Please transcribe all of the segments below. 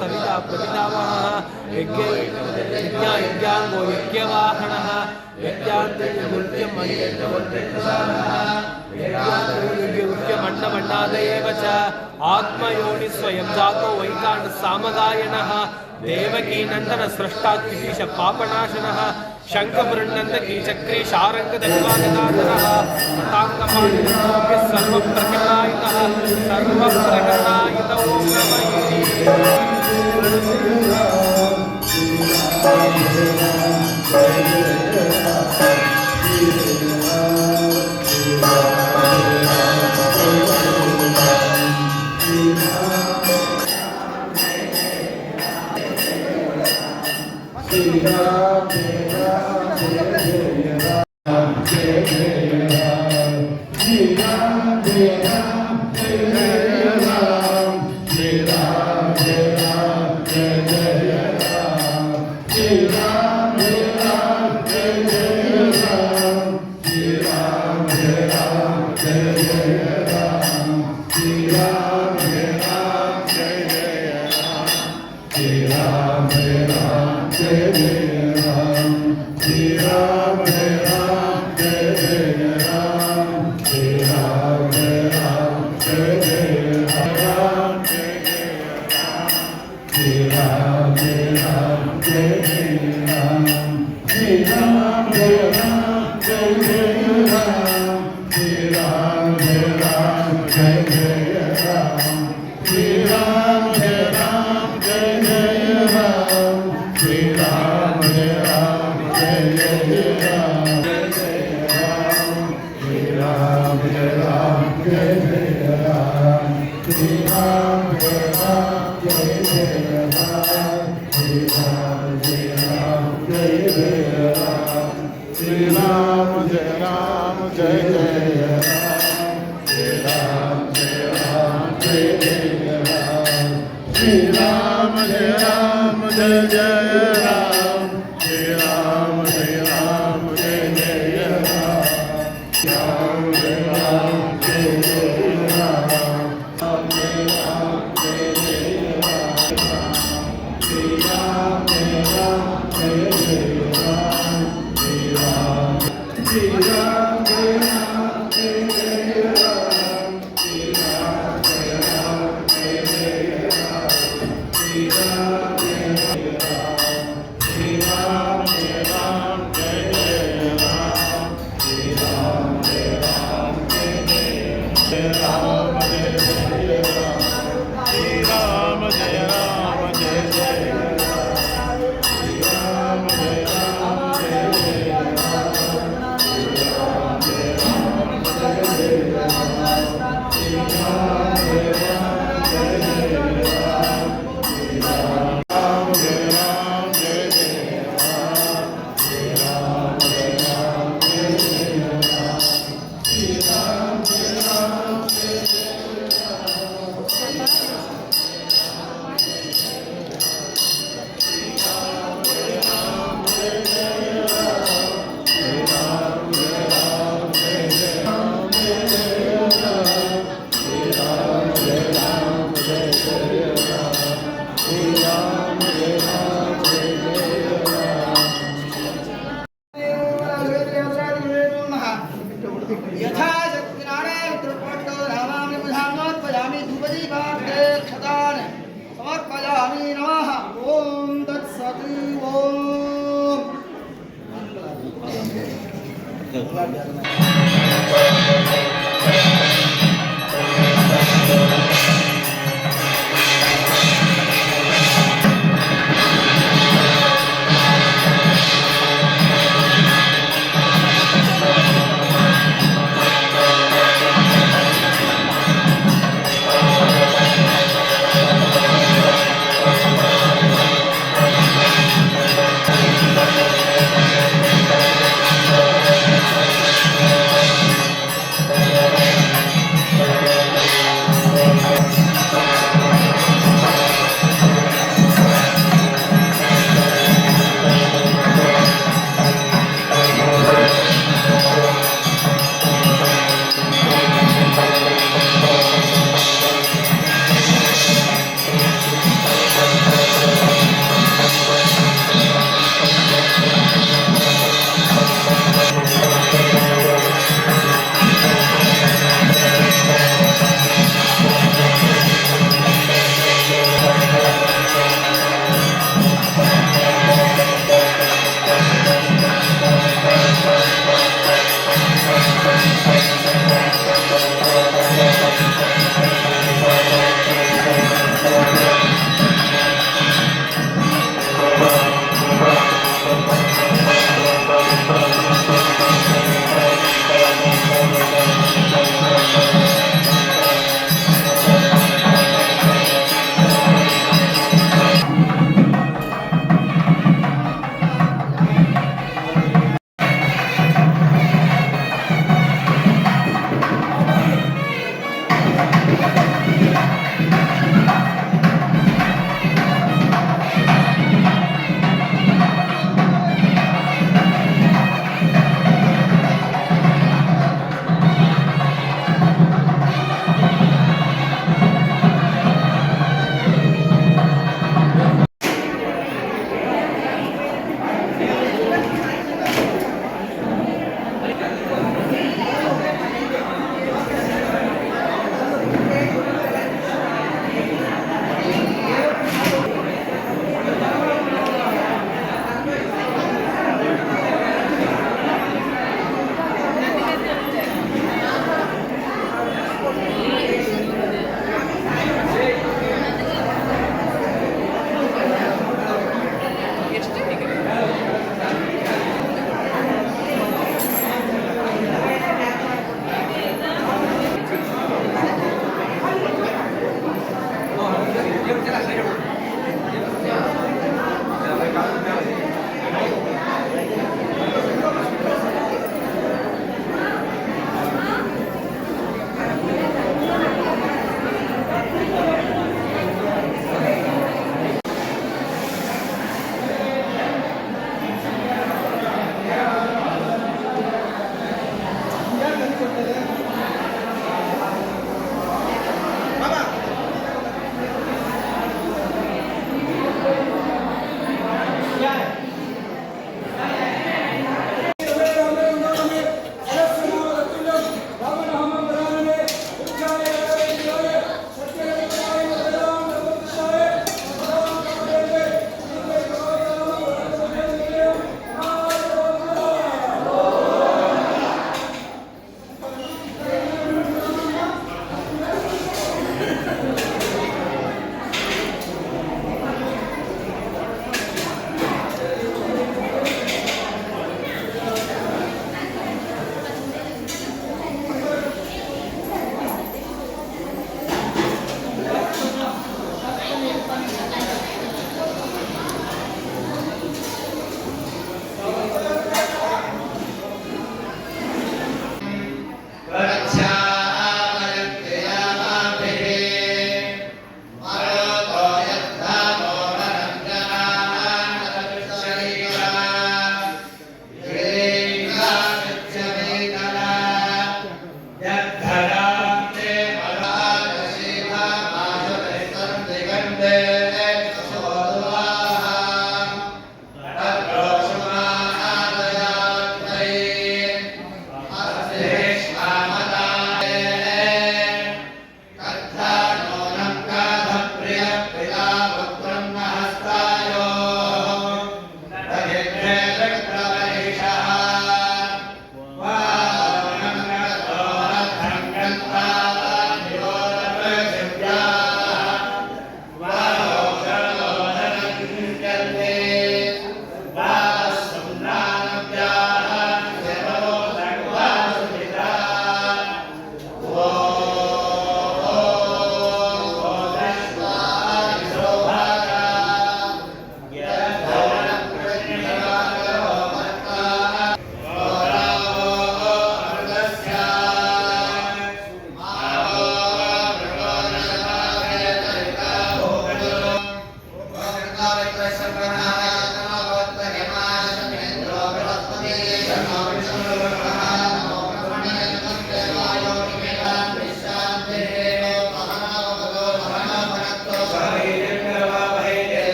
सविता प्रतिदावः यज्ञांगो यज्ञवाहनः यज्ञान्त्यमन्नमन्नादयेव च आत्मयोनि स्वयं जातो वैकाण्ड सामगायनः देवकीनन्दन स्रष्टात्मिकीश पापनाशनः शङ्खवृन्नन्दकी चक्रे शारङ्गदत्वागदाधरः ताङ्गपाणिः सर्वप्रकटायितः सर्वप्रकटायित ॐ नमः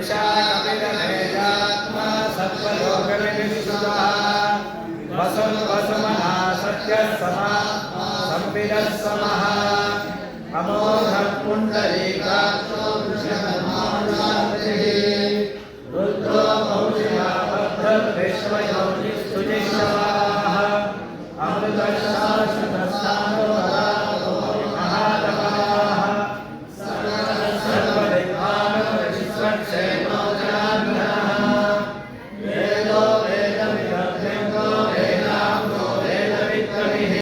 कपिलनेयात्मा सर्वलोकविनिष्ठुतः वसुमना सत्यः संविदः समः अमोघः पुण्डरीकाक्षो रुद्रो मौषिया बद्धर्विश्वयोनिस्तुतिश्रवाः अमृतशाश्वतस्थानो महातपाः सर्वदिग्भागो विश्वक्षेमो जनार्दनः वेदो वेदविदग्धो वेदांगो वेदविद्गविः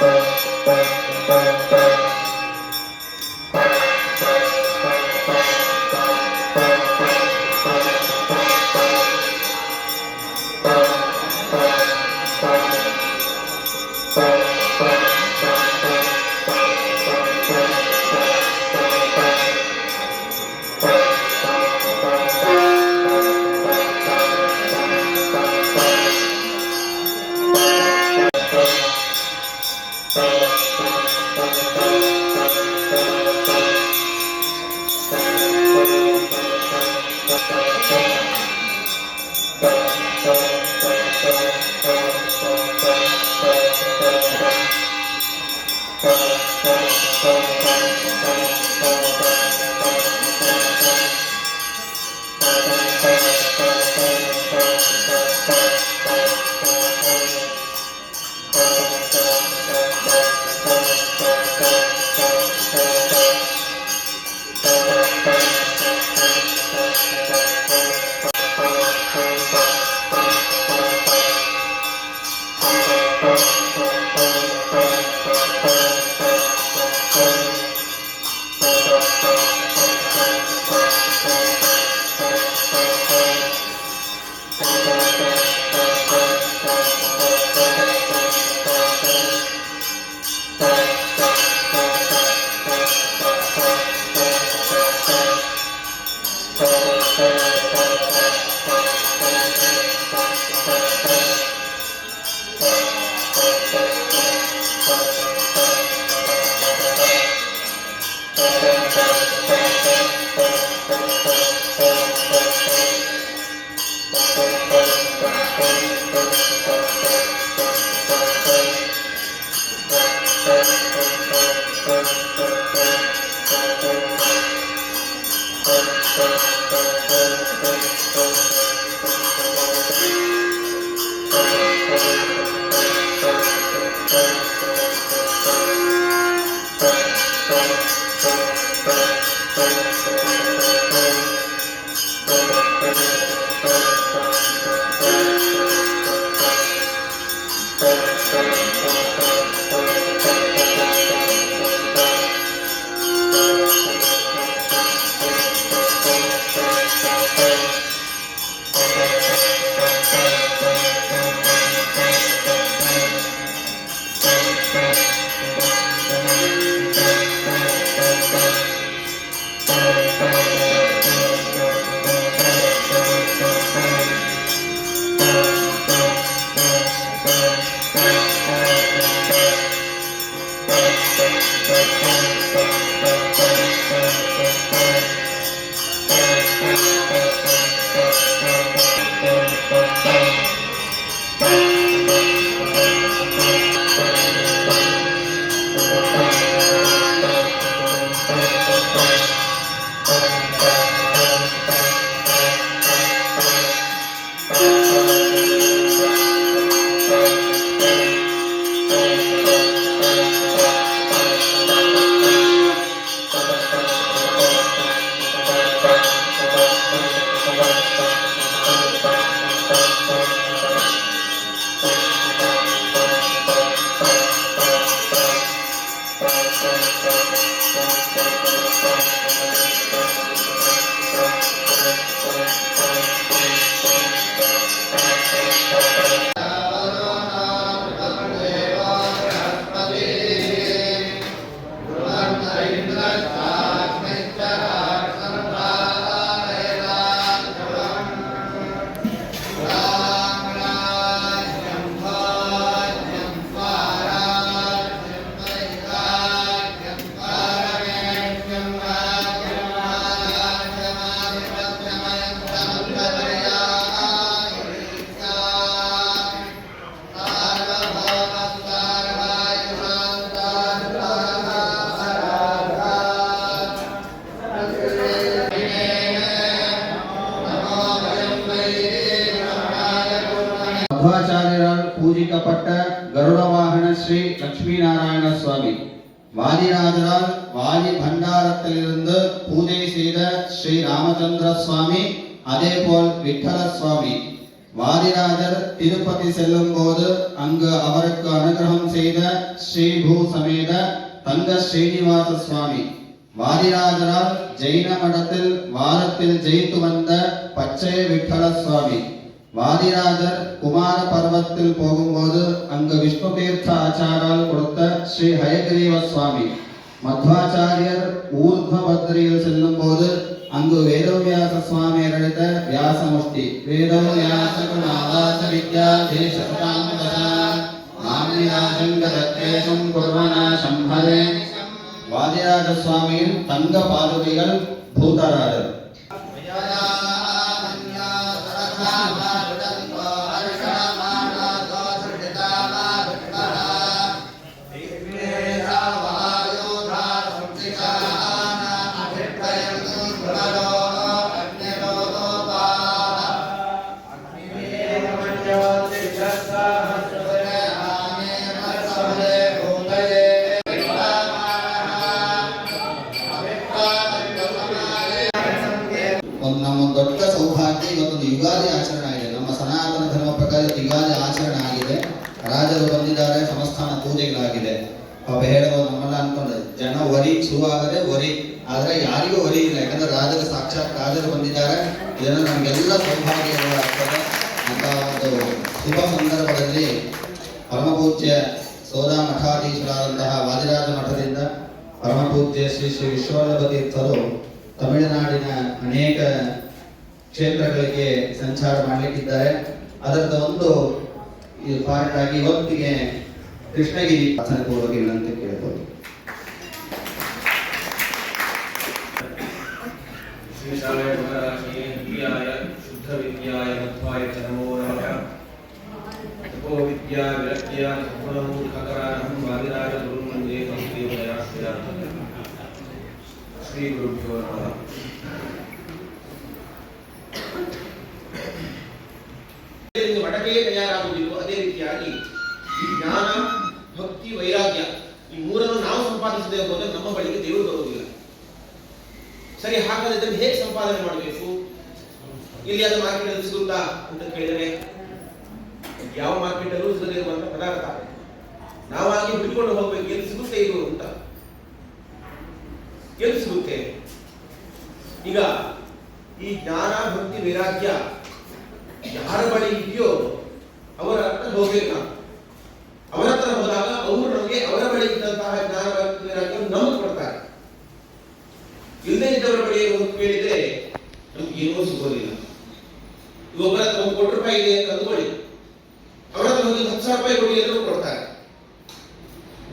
Bye. ಮಧ್ವಾಚಾರ್ಯರಾல் பூஜிக்கப்பட்ட கருட வாகன ஸ்ரீ லட்சுமிநாராயண சுவாமி, வாதிராஜரால் வாதி பண்டாரத்திலிருந்து பூஜை செய்த ஸ்ரீ ராமச்சந்திர சுவாமி, அதேபோல் விட்டல சுவாமி. வாதிராஜர் திருப்பதி செல்லும் போது அங்கு அவருக்கு அனுகிரகம் செய்த ஸ்ரீ பூ சமேத தங்க ஸ்ரீனிவாச சுவாமி. வாதிராஜரால் ஜெயின மடத்தில் வாரத்தில் ஜெயித்து வந்த பச்சை விட்டல சுவாமி. வாதிராஜர் குமார பர்வத்தில் போகும்போது அங்கு விஷ்ணு தீர்த்த ஆச்சாரால் கொடுத்த ஸ்ரீ ஹயக்ரீவ சுவாமி. மத்வாச்சாரியர் ஊர்த்வபத்ரியில் செல்லும் போது அங்கு வேதவியாச சுவாமி அளித்த வியாசமுஷ்டி. வேதவியாச குணாவாச வித்யா தேசதாம் மாமியாசங்கதத்தேஷம் குர்வன சம்பரே. வாதிராஜ சுவாமியின் தங்க பாதுகைகள் பூதராஜர். ನಮ್ಮ ದೊಡ್ಡ ಸೌಭಾಗ್ಯ ಇವತ್ತೊಂದು ಯುಗಾದಿ ಆಚರಣೆ ಆಗಿದೆ. ನಮ್ಮ ಸನಾತನ ಧರ್ಮ ಪ್ರಕಾರ ಯುಗಾದಿ ಆಚರಣೆ ಆಗಿದೆ. ರಾಜರು ಬಂದಿದ್ದಾರೆ, ಸಂಸ್ಥಾನ ಪೂಜೆಗಳಾಗಿದೆ. ಪಾಪ ಹೇಳೋದು ನಮ್ಮೆಲ್ಲ ಅನ್ಕೊಂಡ್ರೆ ಜನ ವರಿ ಶುರುವಾಗದೆ ವರಿ, ಆದ್ರೆ ಯಾರಿಗೂ ವರಿ ಇಲ್ಲ. ಯಾಕಂದ್ರೆ ರಾಜರು ಸಾಕ್ಷಾತ್ ರಾಜರು ಬಂದಿದ್ದಾರೆ. ಇದನ್ನು ನಮಗೆಲ್ಲ ಸೌಭಾಗ್ಯಗಳಾಗ್ತದೆ ಅಂತ ಒಂದು ಶುಭ ಸಂದರ್ಭದಲ್ಲಿ ಪರಮಪೂಜ್ಯ ಸೋದಾ ಮಠಾಧೀಶರಾದಂತಹ ವಾದಿರಾಜ ಮಠದಿಂದ ಪರಮಪೂಜ್ಯ ಶ್ರೀ ಶ್ರೀ ವಿಶ್ವವಲ್ಲಭ ತೀರ್ಥರು ತಮಿಳುನಾಡಿನ ಅನೇಕ ಕ್ಷೇತ್ರಗಳಿಗೆ ಸಂಚಾರ ಮಾಡಲಿಕ್ಕಿದ್ದಾರೆ. ಅದರದ ಒಂದು ಪಾರ್ಟ್ ಆಗಿ ಇವತ್ತಿಗೆ ಕೃಷ್ಣಗಿರಿ ಪೂರ್ವಕ ವಿನಂತಿ ಕೇಳ್ಬೋದು. ಶುದ್ಧ ವಿದ್ಯಾಯ ಮಧ್ವಾಯ ಚರಮೋ ನಮಃ. ತಪೋ ವಿದ್ಯಾ ವಿರಕ್ತಿಯ ಸಂಪೂರ್ಣಮೂರ್ಖಕರಾಣಂ ವಾದಿರಾಜ ಗುರುಂ ವಂದೇ ದೇವದಯಾಶ್ರಯಾಮಿ. ಶ್ರೀ ಗುರುಭ್ಯೋ ನಮಃ. ಮಡಕೆ ತಯಾರಾಗುವುದಿಲ್ಲ. ಅದೇ ರೀತಿಯಾಗಿ ಈ ಜ್ಞಾನ, ಭಕ್ತಿ, ವೈರಾಗ್ಯ ಈ ಮೂರನ್ನು ನಾವು ಸಂಪಾದಿಸದೆ ಹೋದರೆ ನಮ್ಮ ಬಳಿಗೆ ದೇವರು ಬರುವುದಿಲ್ಲ. ಸರಿ, ಹಾಗಾದ್ರೆ ಇದನ್ನು ಹೇಗೆ ಸಂಪಾದನೆ ಮಾಡಬೇಕು? ಇಲ್ಲಿ ಅದು ಮಾರ್ಕೆಟ್ ಅಲ್ಲಿ ಸಿಗುತ್ತಾ ಅಂತ ಕೇಳಿದರೆ ಯಾವ ಮಾರ್ಕೆಟ್ ಅಲ್ಲೂ ಸಿಗದೇ ಇರುವಂತಹ ಪದಾರ್ಥ ನಾವಾಗಿ ಬಿಟ್ಕೊಂಡು ಹೋಗ್ಬೇಕು. ಎಲ್ಲಿ ಸಿಗುತ್ತೆ ಇದು ಅಂತ, ಎಲ್ಲಿ ಸಿಗುತ್ತೆ? ಈಗ ಈ ಜ್ಞಾನ, ಭಕ್ತಿ, ವೈರಾಗ್ಯ ಯಾರ ಬಳಿ ಇದೆಯೋ ಅವರ ಹತ್ರ ಹೋಗ್ಬೇಕು ನಾವು. ಅವರ ಹತ್ರ ಹೋದಾಗ ಅವರು ನಮಗೆ ಅವರ ಬಳಿ ಇದ್ದಂತಹ ಜ್ಞಾನ, ಭಕ್ತಿ, ವೈರಾಗ್ಯ ನಮಗೆ ಕೊಡ್ತಾರೆ. ಇಲ್ಲದೇ ಇದ್ದವರ ಬಳಿ ಕೇಳಿದ್ರೆ ನಮ್ಗೆ ಏನೂ ಸಿಗೋದಿಲ್ಲ. ಒಬ್ಬರ ಹತ್ರ ₹1,00,00,000 ಇದೆ ಅಂತ ಅಂದ್ಕೊಳ್ಳಿ, ಅವರ ಹತ್ರ ಹೋಗಿ 10,000 ರೂಪಾಯಿ ಕೊಡಿ ಎಲ್ಲರೂ ಕೊಡ್ತಾರೆ.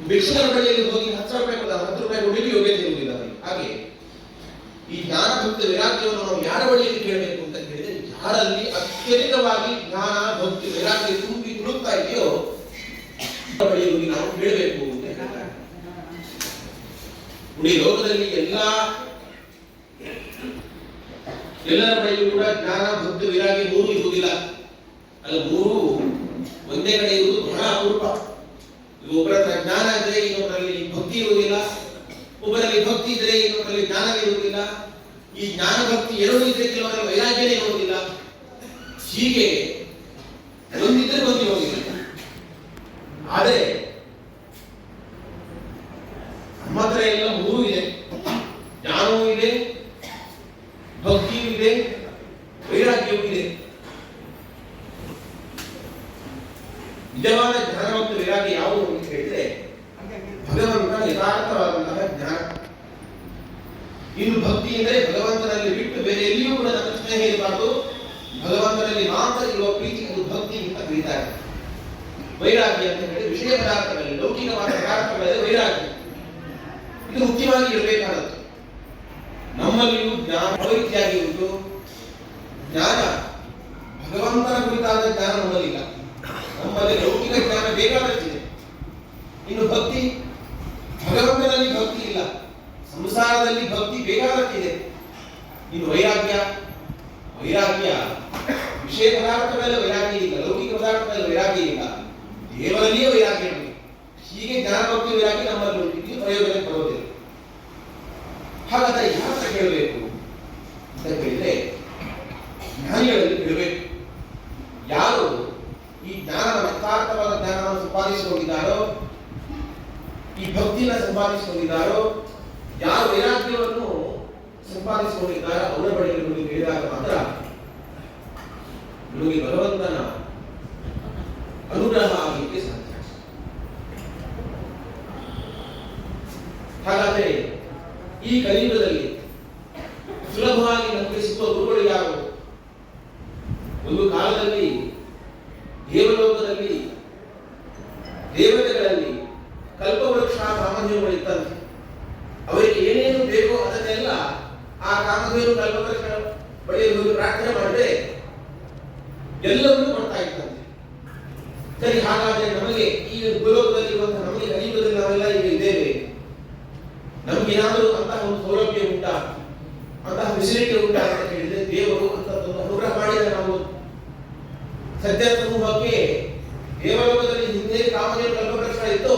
ಭಿಕ್ಷುಕರ ಬಳಿಯಲ್ಲಿ ಹೋಗಿ 10,000 ರೂಪಾಯಿ ಕೊಡ, 10 ರೂಪಾಯಿ ಕೊಡಲಿಕ್ಕೆ ಯೋಗ್ಯತೆ ಇರುವುದಿಲ್ಲ. ಹಾಗೆ ಈ ಜ್ಞಾನ, ಭಕ್ತಿ, ವೈರಾಗ್ಯವನ್ನು ನಾವು ಯಾರ ಬಳಿಯಲ್ಲಿ ಕೇಳಬೇಕು ಅಂತ ಹೇಳಿದ್ರೆ, ಯಾರಲ್ಲಿ ಅತ್ಯಧಿಕವಾಗಿ ಜ್ಞಾನ, ಭಕ್ತಿ, ವೈರಾಗ್ಯ ತುಂಬಿ ತುಳುಕ್ತಾ ಇದೆಯೋ ಅವರ ಬಳಿಯಲ್ಲಿ ನಾವು ಕೇಳಬೇಕು ಅಂತ ಹೇಳ್ತಾರೆ. ಈ ಲೋಕದಲ್ಲಿ ಎಲ್ಲರ ಬಳಿಯೂ ಕೂಡ ಜ್ಞಾನ, ಭಕ್ತಿ, ವೈರಾಗ್ಯ ಮೂರು ಇರುವುದಿಲ್ಲ. ಅಲ್ಲ, ಮೂರು ಒಂದೇ ಕಡೆ ಇರುವುದು ಬಹಳ ಅಪರೂಪ. ಒಬ್ಬರ ಹತ್ರ ಜ್ಞಾನ ಇದ್ರೆ ಇನ್ನೊಬ್ಬರಲ್ಲಿ ಭಕ್ತಿ ಇರುವುದಿಲ್ಲ, ಒಬ್ಬರಲ್ಲಿ ಭಕ್ತಿ ಇದ್ರೆ ಇನ್ನೊಬ್ಬರಲ್ಲಿ ಜ್ಞಾನ ಇರುವುದಿಲ್ಲ. ಈ ಜ್ಞಾನ, ಭಕ್ತಿ ಎರಡೂ ಇದ್ರೆ ಕೆಲವರಲ್ಲಿ ವೈರಾಗ್ಯನೇ ಇರುವುದಿಲ್ಲ. ಹೀಗೆ ಒಂದಿದ್ರೆ ಬಂದು ಹೋಗಿಲ್ಲ. ಆದರೆ ನಮ್ಮ ಹತ್ರ ಎಲ್ಲ ಮೂರು ಇದೆ. ಜ್ಞಾನವೂ ಇದೆ, ಭಕ್ತಿಯೂ ಇದೆ, ವೈರಾಗ್ಯವೂ ಇದೆ. ನಿಜವಾದ ಜ್ಞಾನ ಮತ್ತು ವೈರಾಗ್ಯ ಯಾವುದು ಅಂತ ಹೇಳಿದ್ರೆ ಭಗವಂತನ ಯಥಾರ್ಥವಾದಂತಹ ಜ್ಞಾನ. ಇನ್ನು ಭಕ್ತಿ ಎಂದರೆ ಭಗವಂತನಲ್ಲಿ ಬಿಟ್ಟು ಬೇರೆ ಎಲ್ಲಿಯೂ ಕೂಡ ನಮ್ಮ ಸ್ನೇಹ ಇರಬಾರ್ದು, ಭಗವಂತನಲ್ಲಿ ಮಾತ್ರ ಇರುವ ಪ್ರೀತಿ, ಅದು ಭಕ್ತಿ ಅಂತ ಕರೀತಾರೆ. ವೈರಾಗ್ಯ ಅಂತ ಹೇಳಿ ವಿಷಯ ಪದಾರ್ಥಗಳಲ್ಲಿ, ಲೌಕಿಕವಾದ ಪದಾರ್ಥಗಳಲ್ಲಿ ವೈರಾಗ್ಯ ಇದು ಮುಖ್ಯವಾಗಿ ಇರಬೇಕಾದದ್ದು. ನಮ್ಮಲ್ಲಿಯೂ ಜ್ಞಾನ ರೀತಿಯಾಗಿ ಉಂಟು. ಜ್ಞಾನ ಭಗವಂತನ ಕುರಿತಾದ ಜ್ಞಾನ ನಮ್ಮಲ್ಲಿಲ್ಲ. ನಮ್ಮಲ್ಲಿ ಲೌಕಿಕ ಜ್ಞಾನ ಬೇಕಾದಷ್ಟಿದೆ. ಇನ್ನು ಭಕ್ತಿ, ಭಗವಂತನಲ್ಲಿ ಭಕ್ತಿ ಇಲ್ಲ, ಸಂಸಾರದಲ್ಲಿ ಭಕ್ತಿ ಬೇಕಾದಷ್ಟಿದೆ. ಇನ್ನು ವೈರಾಗ್ಯ ವಿಷಯ ಪದಾರ್ಥಗಳಲ್ಲಿ ವೈರಾಗ್ಯ ಇಲ್ಲ, ಲೌಕಿಕ ಪದಾರ್ಥಗಳಲ್ಲಿ ವೈರಾಗ್ಯ ಇಲ್ಲ, ದೇವರಲ್ಲಿಯೇ ವೈರಾಗ್ಯ ಉಂಟು. ಹೀಗೆ ಜ್ಞಾನ, ಭಕ್ತಿ, ವೈರಾಗ್ಯ ನಮ್ಮಲ್ಲಿ ಉಂಟು. ಇದು ಪ್ರಯೋಜನ ಬರೋದಿಲ್ಲ. ಹಾಗಾದ್ರೆ ಯಾರ ಕೇಳಬೇಕು ಅಂತ ಕೇಳಿದ್ರೆ ಜ್ಞಾನಿಗಳಲ್ಲಿ ಕೇಳಬೇಕು. ಯಾರು ಈ ಜ್ಞಾನದ ಯಥಾರ್ಥವಾದ ಜ್ಞಾನವನ್ನು ಸಂಪಾದಿಸಿಕೊಂಡಿದ್ದಾರೋ, ಈ ಭಕ್ತಿನ ಸಂಪಾದಿಸಿಕೊಂಡಿದ್ದಾರೋ, ಯಾರು ವೈರಾಗ್ಯವನ್ನು ಸಂಪಾದಿಸಿಕೊಂಡಿದ್ದಾರೋ ಅವರ ಬಳಿ ನಿಮಗೆ ಕೇಳಿದಾಗ ಮಾತ್ರ ನಿಮಗೆ ಭಗವಂತನ ಅನುಗ್ರಹ ಆಗಲಿಕ್ಕೆ ಸಾಧ್ಯ. ಹಾಗಾದ್ರೆ ಈ ಕಲಿಯುಗದಲ್ಲಿ ಸುಲಭವಾಗಿ ನಮಗೆ ಸಿಗುವ ಗುರುಗಳು ಯಾರು? ಒಂದು ಕಾಲದಲ್ಲಿ ದೇವಲೋಕದಲ್ಲಿ ದೇವತೆಗಳಲ್ಲಿ ಕಲ್ಪವೃಕ್ಷ ಕಾಮಧೇನುಗಳಿತ್ತಂತೆ. ಅವರಿಗೆ ಏನೇನು ಬೇಕೋ ಅದನ್ನೆಲ್ಲ ಆ ಕಾಮಧೇನು ಕಲ್ಪವೃಕ್ಷ ಬಳಿಯಲ್ಲಿ ಹೋಗಿ ಪ್ರಾರ್ಥನೆ ಮಾಡಿದ್ರೆ ಎಲ್ಲವನ್ನೂ ಕೊಡ್ತಾ ಇತ್ತಂತೆ. ಸರಿ, ಹಾಗಾದ್ರೆ ನಮಗೆ ಈ ಭೂಲೋಕದಲ್ಲಿ ಇರುವಂತಹ ನಮಗೆ ಕಲಿಯುಗದಲ್ಲಿ ನಾವೆಲ್ಲ ಈಗ ಇದ್ದೇವೆ, ನಮಗೇನಾದರೂ ಅಂತಹ ಒಂದು ಸೌಲಭ್ಯ ಉಂಟಾ, ಅಂತಹ ಫೆಸಿಲಿಟಿ ಉಂಟಾ ಅಂತ ಹೇಳಿದ್ರೆ ದೇವರು ಅಂತದ್ದೊಂದು ಅನುಗ್ರಹ ಮಾಡಿದರೆ ನಾವು ಸದ್ಯ ಸಮೂಹಕ್ಕೆ ದೇವಲೋಕದಲ್ಲಿ ಹಿಂದೆ ಕಾಮಧೇನು ಕಲ್ಪವೃಕ್ಷ ಇತ್ತು,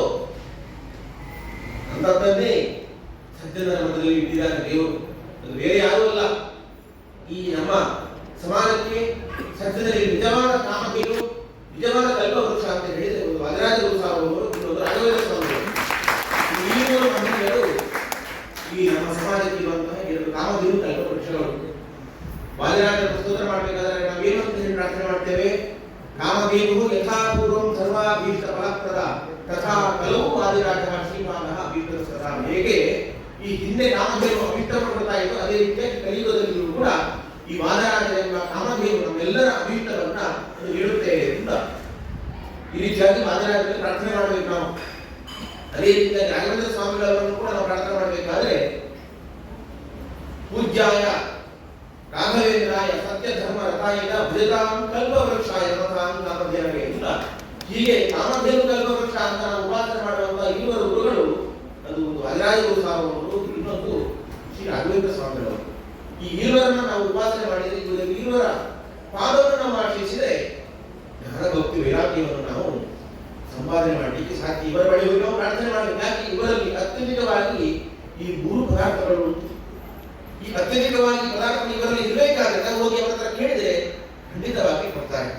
ಅಂತದ್ದನ್ನೇ ಸದ್ಯದ ಮಠದಲ್ಲಿ ಇಟ್ಟಿದ್ದಾರೆ ದೇವರು. ಅದು ಬೇರೆ ಯಾರೂ ಅಲ್ಲ, ಈ ನಮ್ಮ ಸಮಾಜಕ್ಕೆ ಸದ್ಯದಲ್ಲಿ ನಿಜವಾದ ಕಾಮಧೇನು, ನಿಜವಾದ ಕಲ್ಪವೃಕ್ಷ ಅಂತ ಹೇಳಿದ್ರೆ ಒಂದು ವಾದಿರಾಜ ಗುರು ಸಾರ್ವಭೌಮರು, ಇನ್ನೊಂದು ರಾಘವೇಂದ್ರ ಸ್ವಾಮಿಗಳು. ಈ ಮೂರು ಮಹಿಳೆಯರು ಈ ನಮ್ಮ ಸಮಾಜಕ್ಕೆ ಇರುವಂತಹ ಎರಡು ಕಾಮಧೇನು ಕಲ್ಪವೃಕ್ಷಗಳು. ವಾದಿರಾಜರ ಸ್ತೋತ್ರ ಮಾಡಬೇಕಾದ್ರೆ ನಾವೇನು ಅಂತ ಹೇಳಿ ಪ್ರಾರ್ಥನೆ ಮಾಡ್ತೇವೆ? ಕಾಮಧೇನು ಯಥಾಪೂರ್ವಂ ಸರ್ವಾಭೀಷ್ಟ ಫಲಪ್ರದ ತಥಾ ಕಲವು ವಾದಿರಾಜ ಶ್ರೀಮಾನಃ ಅಭೀಷ್ಟ ಸದಾ. ಹೇಗೆ ಈ ಹಿಂದೆ ಕಾಮಧೇನು ಅಭೀಷ್ಟಪಡ್ತಾ ಇತ್ತು, ಅದೇ ರೀತಿಯಾಗಿ ಕಲಿಯುಗದಲ್ಲಿಯೂ ಕೂಡ ಈ ವಾದಿರಾಜ ಎಂಬ ಕಾಮಧೇನು ನಮ್ಮೆಲ್ಲರ ಅಭೀಷ್ಟವನ್ನ ನೀಡುತ್ತೇವೆ ಅಂತ ಈ ರೀತಿಯಾಗಿ ವಾದಿರಾಜರಲ್ಲಿ ಪ್ರಾರ್ಥನೆ ಮಾಡಬೇಕು ನಾವು. ಅದೇ ರೀತಿಯಾಗಿ ರಾಘವೇಂದ್ರ ಸ್ವಾಮಿಗಳವರನ್ನು ಕೂಡ ನಾವು ಪ್ರಾರ್ಥನೆ ಮಾಡಬೇಕಾದ್ರೆ ಪೂಜ್ಯಾಯ ರಾಘವೇಂದ್ರಾಯ ಸತ್ಯ ಧರ್ಮ ರಥಾಯ ಭಜತಾಂ ಕಲ್ಪವೃಕ್ಷಾಯ ಮತಾಂ ಕಾಮಧೇನವೇ ಅಂತ ಹೀಗೆ ಕಾಮಧೇನು ಕಲ್ಪವೃಕ್ಷ ಅಂತ ನಾವು ಉಪಾಸನೆ ಮಾಡುವಂತಹ ಇರುವರು ಗುರುಗಳು, ಅದು ಒಂದು ವಾದಿರಾಜ ಗುರು ಸಾರ್ವಭೌಮರು, ಇನ್ನೊಂದು ಶ್ರೀ ರಾಘವೇಂದ್ರ ಸ್ವಾಮಿಗಳವರು. ಈ ಇರುವರನ್ನ ನಾವು ಉಪಾಸನೆ ಮಾಡಿದರೆ, ಇವರ ಪಾದವನ್ನು ನಾವು ಆಶ್ರಯಿಸಿದರೆ ಜ್ಞಾನ ಭಕ್ತಿ ವೈರಾಗ್ಯವನ್ನು ನಾವು ಸಂಪಾದನೆ ಮಾಡಲಿಕ್ಕೆ ಸಾಧ್ಯ. ಇವರ ಬಳಿ ಹೋಗಿ ನಾವು ಪ್ರಾರ್ಥನೆ ಮಾಡಬೇಕು. ಯಾಕೆ ಇವರಲ್ಲಿ ಅತ್ಯಧಿಕವಾಗಿ ಈ 3 ಪದಾರ್ಥಗಳು ಉಂಟು. ಈ ಅತ್ಯಧಿಕವಾಗಿ ಪದಾರ್ಥಗಳು ಇವರಲ್ಲಿ ಇರಬೇಕಾದ್ರೆ ನಾವು ಹೋಗಿ ಅವರ ಹತ್ರ ಕೇಳಿದ್ರೆ ಖಂಡಿತವಾಗಿ ಕೊಡ್ತಾರೆ.